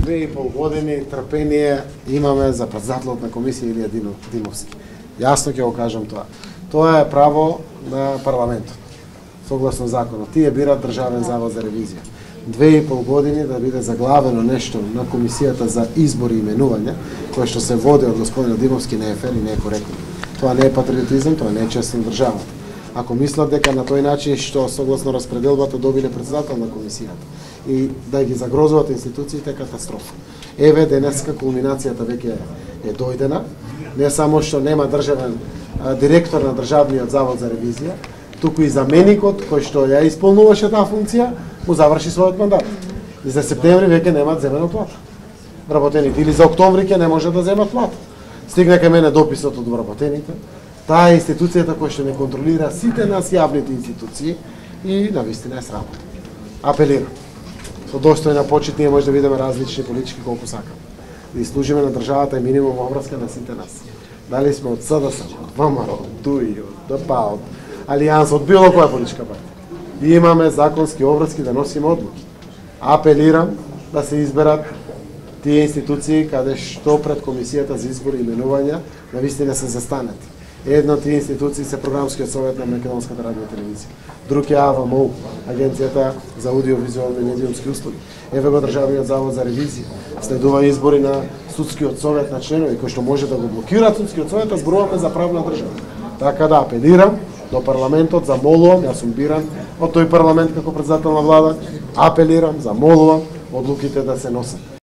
2,5 години трпение имаме за председателот на комисија Илија Димовски. Јасно ќе го кажам тоа. Тоа е право на парламентот. Согласно законот. Тие бират Државен завод за ревизија. 2,5 години да биде заглавено нешто на комисијата за избори и именувања, кое што се води од господинот Димовски, не е фер и не е коректно. Тоа не е патриотизам, тоа не е чест на државата. Ако мислат дека на тој начин што согласно распределбата добиле председател на комисијата и да ги загрозуват институциите, катастрофа. Еве денеска кулминацијата веќе е дојдена, не само што нема државен директор на Државниот завод за ревизија, туку и заменикот кој што ја исполнуваше таа функција, му заврши својот мандат. И за септември веќе немаат земено плата. Вработените или за октомври ќе не може да земат плата. Стигна кај мене дописот од вработените. Таа е институцијата која што не контролира сите нас јавните институции и навистина е срамота. Апелирам. Со достојна почит ние може да видиме различни политички колку сакаме. Да служиме на државата и минимум обврска на сите нас. Дали сме од СДС, од ВМРО, од ДУИ, од ДПА, од Алијанс, од било која политичка партија. И имаме законски обврски да носиме одлуки. Апелирам да се изберат тие институции каде што пред комисијата за избори и именувања навистина се застанати. Една од тие институции се Програмскиот совет на Македонската радио и телевизија. Друг е АВМУ, Агенцијата за аудиовизуални и медиумски услуги. Еве го Државниот завод за ревизија. Следува избори на судскиот совет на членови кои што може да го блокираат судскиот совет, а зборуваме за правна држава. Така да апелирам до парламентот, замолувам, јас сум биран од тој парламент како председател на влада, апелирам, замолувам одлуките да се носат.